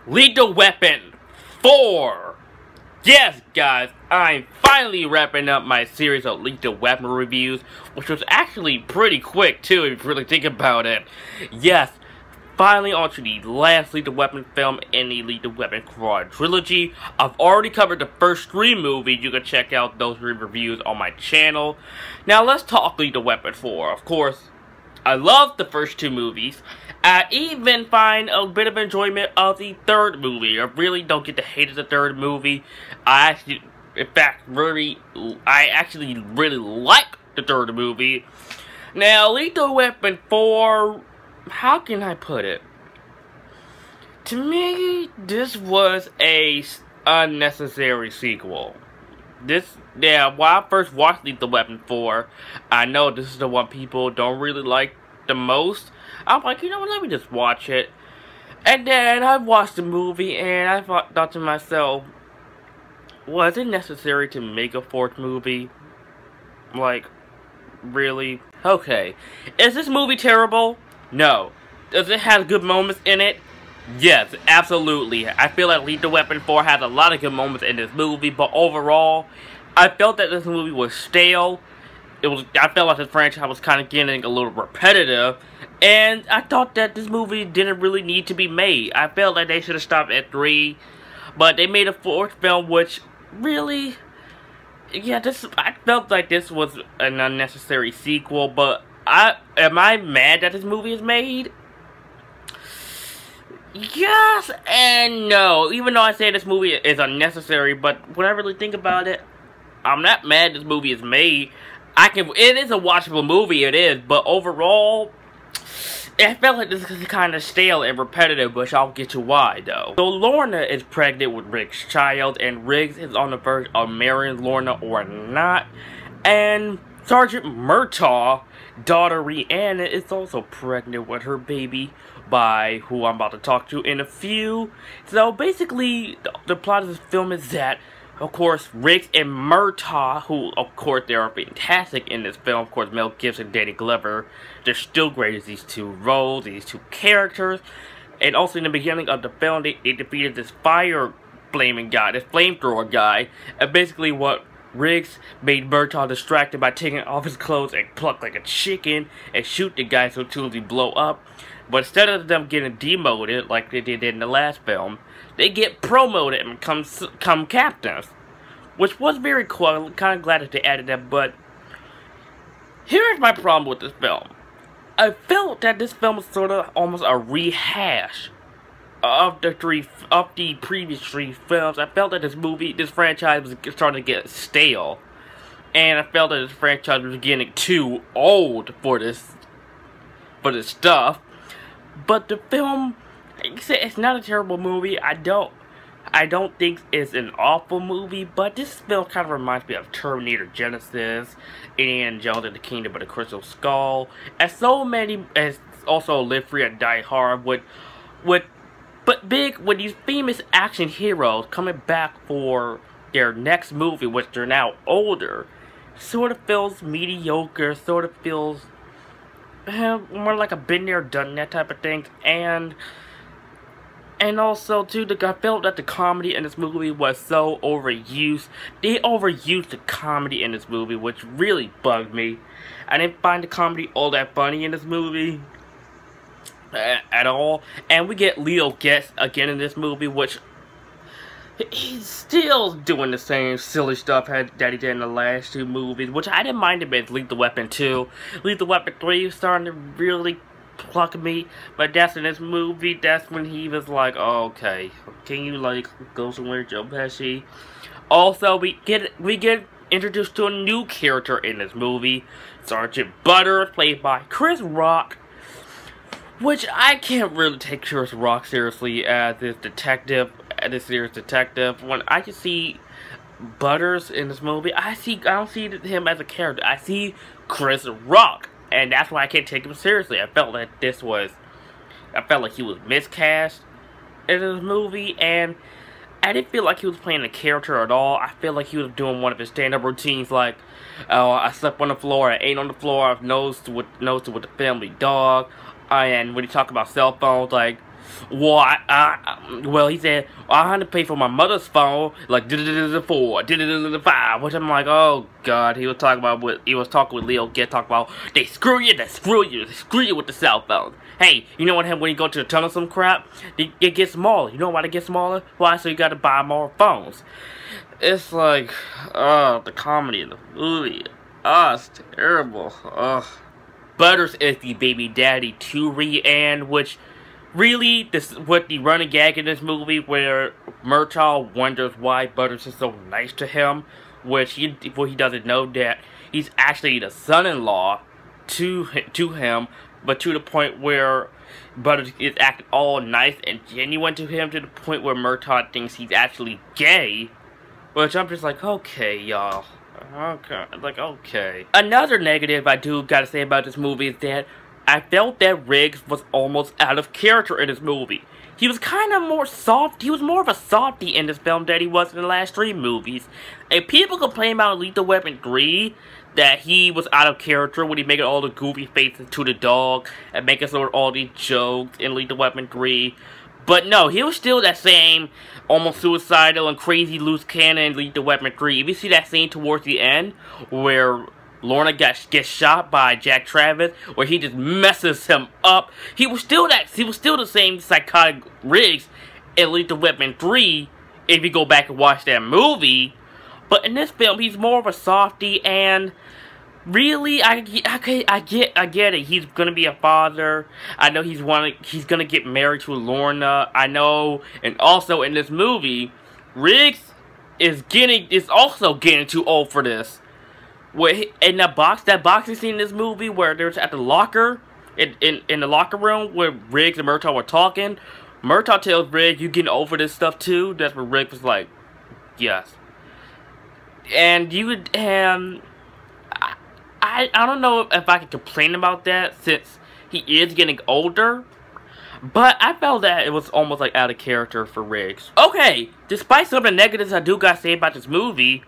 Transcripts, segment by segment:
Lethal Weapon 4! Yes, guys, I'm finally wrapping up my series of Lethal Weapon reviews, which was actually pretty quick, too, if you really think about it. Yes, finally onto the last Lethal Weapon film in the Lethal Weapon quadrilogy. I've already covered the first 3 movies. You can check out those 3 reviews on my channel. Now, let's talk Lethal Weapon 4. Of course, I love the first 2 movies. I even find a bit of enjoyment of the 3rd movie. I really don't get to hate the 3rd movie. I actually really like the 3rd movie. Now, Lethal Weapon 4, how can I put it? To me, this was a unnecessary sequel. When I first watched Lethal Weapon 4, I know this is the one people don't really like the most. I'm like, you know what, let me just watch it. And then I watched the movie and I thought to myself, was it necessary to make a 4th movie? Like, really? Okay, is this movie terrible? No. Does it have good moments in it? Yes, absolutely. I feel like Lethal Weapon 4 has a lot of good moments in this movie, but overall, I felt that this movie was stale. I felt like this franchise was kind of getting a little repetitive, and I thought that this movie didn't really need to be made. I felt like they should have stopped at 3, but they made a 4th film, which really, yeah, I felt like this was an unnecessary sequel. But am I mad that this movie is made? Yes and no. Even though I say this movie is unnecessary, but when I really think about it, I'm not mad this movie is made. It is a watchable movie, it is, but overall, I felt like this is kind of stale and repetitive, which I'll get to why, though. So Lorna is pregnant with Riggs' child, and Riggs is on the verge of marrying Lorna or not. And Sergeant Murtaugh, daughter Rhiannon, is also pregnant with her baby by who I'm about to talk to in a few. So basically, the plot of this film is that, of course, Riggs and Murtaugh, who, of course, they are fantastic in this film. Of course, Mel Gibson, Danny Glover, they're still great as these 2 roles, these 2 characters. And also, in the beginning of the film, they defeated this fire-flaming guy, this flamethrower guy. And basically, what Riggs made Murtaugh distracted by taking off his clothes and pluck like a chicken and shoot the guy so soon as he blow up. But instead of them getting demoted like they did in the last film, they get promoted and become captains, which was very cool. I'm kind of glad that they added that. But here's my problem with this film. I felt that this film was sort of almost a rehash of the previous 3 films. I felt that this franchise was starting to get stale, and I felt that this franchise was getting too old for this stuff. But the film, like I said, it's not a terrible movie. I don't think it's an awful movie, but this film kind of reminds me of Terminator Genisys, Indiana Jones and the Kingdom of the Crystal Skull, and as also Live Free or Die Hard, with these famous action heroes coming back for their next movie, which they're now older, sort of feels mediocre, sort of feels more like a been there, done that type of thing. And also, too, I felt that the comedy in this movie was so overused. They overused the comedy in this movie, which really bugged me. I didn't find the comedy all that funny in this movie at all. And we get Leo Getz again in this movie, which he's still doing the same silly stuff that he did in the last 2 movies, which I didn't mind him in Lethal Weapon 2. Lethal Weapon 3 is starting to really pluck me, but that's in this movie, that's when he was like, oh, okay, can you, like, go somewhere, Joe Pesci? Also, we get introduced to a new character in this movie, Sergeant Butters, played by Chris Rock, which I can't really take Chris Rock seriously as this serious detective. When I can see Butters in this movie, I don't see him as a character. I see Chris Rock, and that's why I can't take him seriously. I felt like he was miscast in this movie, and I didn't feel like he was playing a character at all. I feel like he was doing one of his stand-up routines, like, oh, I slept on the floor, I ate on the floor, I've nosed with the family dog. And when you talk about cell phones, like, well, he said, I had to pay for my mother's phone, like, 4, 5, which I'm like, oh, God, he was talking with Leo, talking about, they screw you with the cell phone. Hey, you know what happened when you go to the tunnel some crap? It gets smaller. You know why they get smaller? Why? So you gotta buy more phones. It's like, the comedy in the movie, it's terrible, Butters is the baby daddy to Rhiannon, which really, this is what the running gag in this movie, where Murtaugh wonders why Butters is so nice to him, which he doesn't know that he's actually the son-in-law to him, but to the point where Butters is acting all nice and genuine to him, to the point where Murtaugh thinks he's actually gay, which I'm just like, okay, y'all. Okay, like, okay. Another negative I do gotta say about this movie is that I felt that Riggs was almost out of character in this movie. He was kind of more soft. He was more of a softie in this film than he was in the last 3 movies. And people complain about Lethal Weapon 3 that he was out of character when he making all the goofy faces to the dog and making sort of all these jokes in Lethal Weapon 3. But no, he was still that same almost suicidal and crazy loose cannon in Lethal Weapon 3. If you see that scene towards the end where Lorna gets shot by Jack Travis, where he just messes him up, he was still the same psychotic Riggs in Lethal Weapon 3 if you go back and watch that movie. But in this film, he's more of a softie, and really, I get it. He's gonna be a father. I know he's gonna get married to Lorna. I know, and also in this movie, Riggs is also getting too old for this. Where in that boxing scene in this movie where there's at the locker, in the locker room where Riggs and Murtaugh were talking, Murtaugh tells Riggs, "You getting over this stuff too?" That's where Riggs was like, "Yes." And I don't know if I can complain about that since he is getting older, but I felt that it was almost like out of character for Riggs. Okay, despite some of the negatives I do gotta say about this movie,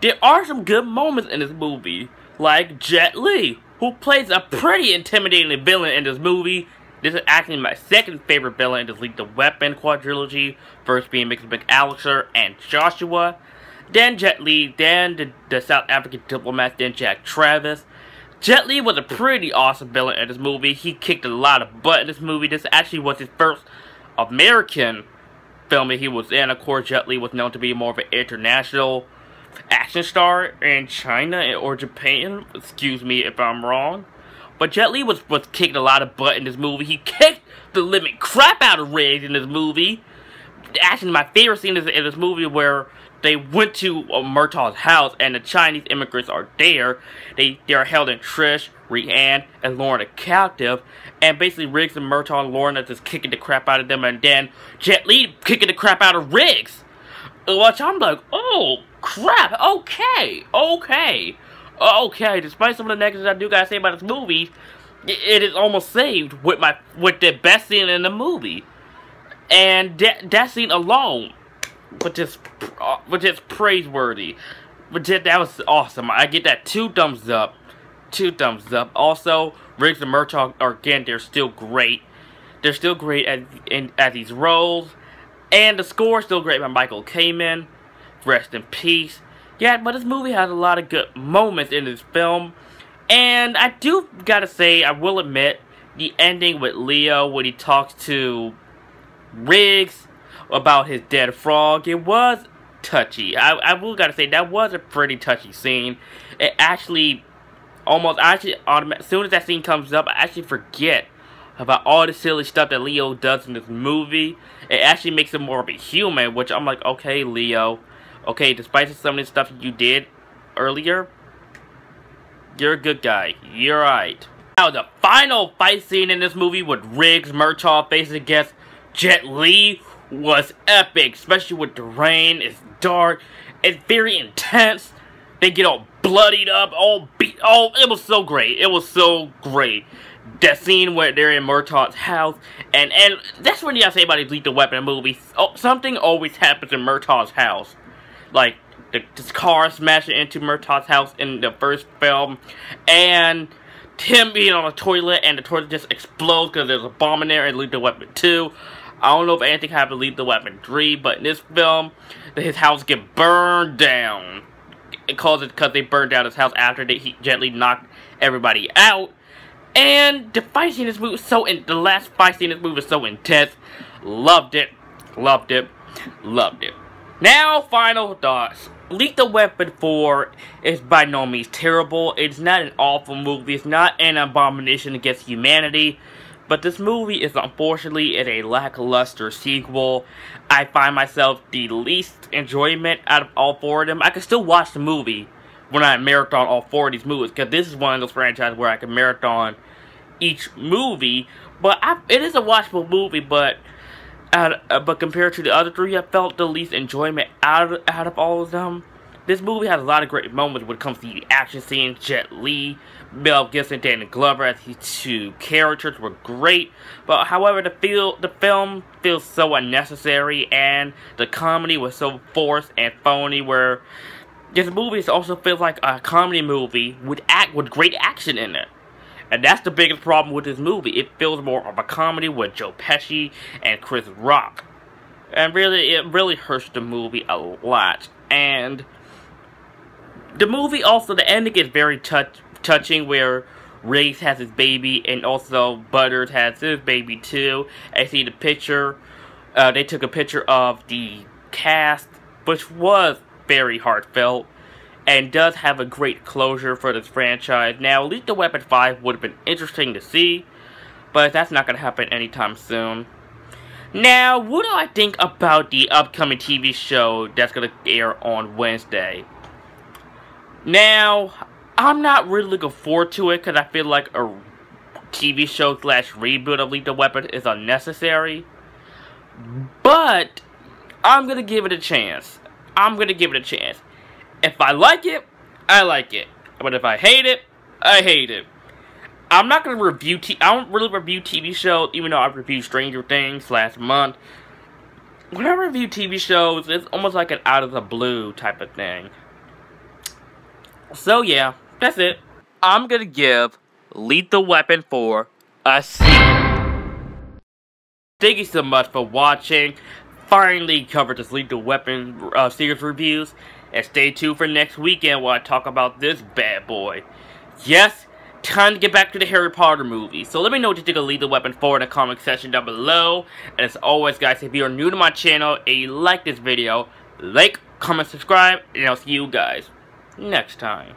there are some good moments in this movie, like Jet Li, who plays a pretty intimidating villain in this movie. This is actually my second favorite villain in this Lethal Weapon quadrilogy, first being Mixed McAllister and Joshua, then Jet Li, then the South African diplomat, then Jack Travis. Jet Li was a pretty awesome villain in this movie. He kicked a lot of butt in this movie. This actually was his first American film that he was in. Of course, Jet Li was known to be more of an international action star in China or Japan. Excuse me if I'm wrong. But Jet Li was kicking a lot of butt in this movie. He kicked the living crap out of Riggs in this movie. Actually, my favorite scene is in this movie where they went to Murtaugh's house and the Chinese immigrants are there. They are held in Trish, Rhiannon, and Lorna captive. And basically Riggs and Murtaugh and Lorna just kicking the crap out of them. And then Jet Li kicking the crap out of Riggs. Which I'm like, oh crap, okay. Despite some of the negatives I do gotta say about this movie, it is almost saved with the best scene in the movie. And that scene alone, which is praiseworthy. That was awesome. I get that 2 thumbs up. 2 thumbs up. Also, Riggs and Murtaugh again, they're still great. They're still great at these roles. And the score is still great by Michael Kamen. Rest in peace. Yeah, but this movie has a lot of good moments in this film. And I do gotta say, I will admit, the ending with Leo when he talks to Riggs about his dead frog, it was touchy. I will gotta say, that was a pretty touchy scene. It actually, as soon as that scene comes up, I actually forget about all the silly stuff that Leo does in this movie. It actually makes him more of a human, which I'm like, okay, Leo. Okay, despite some of the stuff you did earlier, you're a good guy. You're right. Now, the final fight scene in this movie with Riggs, Murtaugh facing against Jet Li was epic, especially with the rain. It's dark. It's very intense. They get all bloodied up, all beat. Oh, it was so great. It was so great. That scene where they're in Murtaugh's house, and that's what you gotta say about these Lethal Weapon movies. Oh, something always happens in Murtaugh's house. Like, this car smashing into Murtaugh's house in the first film, and him being on a toilet and the toilet just explodes because there's a bomb in there in Lethal Weapon 2. I don't know if anything happened in Lethal Weapon 3, but in this film, his house get burned down. It calls it because they burned down his house after he gently knocked everybody out. And the fight scene in this movie was the last fight scene in this movie was so intense. Loved it. Loved it. Loved it. Now, final thoughts. Lethal Weapon 4 is by no means terrible. It's not an awful movie. It's not an abomination against humanity. But this movie is unfortunately a lackluster sequel. I find myself the least enjoyment out of all 4 of them. I can still watch the movie when I marathon all 4 of these movies, because this is one of those franchises where I can marathon each movie. But it is a watchable movie, but compared to the other 3, I felt the least enjoyment out of all of them. This movie has a lot of great moments when it comes to the action scenes. Jet Li, Mel Gibson, Danny Glover as these 2 characters were great. But however, the film feels so unnecessary, and the comedy was so forced and phony. Where this movie also feels like a comedy movie with great action in it. And that's the biggest problem with this movie. It feels more of a comedy with Joe Pesci and Chris Rock. And really, it really hurts the movie a lot. And the movie also, the ending is very touching, where Race has his baby and also Butters has his baby too. I see the picture. They took a picture of the cast, which was very heartfelt and does have a great closure for this franchise. Now, Lethal Weapon 5 would have been interesting to see, but that's not going to happen anytime soon. Now, what do I think about the upcoming TV show that's going to air on Wednesday? Now, I'm not really looking forward to it because I feel like a TV show / reboot of Lethal Weapon is unnecessary. But I'm going to give it a chance. If I like it, I like it. But if I hate it, I hate it. I'm not going to review I don't really review TV shows, even though I reviewed Stranger Things last month. When I review TV shows, it's almost like an out of the blue type of thing. So yeah, that's it. I'm going to give Lethal Weapon 4 a C. Thank you so much for watching. Finally covered this Lethal Weapon series reviews. And stay tuned for next weekend while I talk about this bad boy. Yes, time to get back to the Harry Potter movie. So let me know what you think of Lethal Weapon 4 in the comment section down below. And as always, guys, if you are new to my channel and you like this video, like, comment, subscribe, and I'll see you guys next time.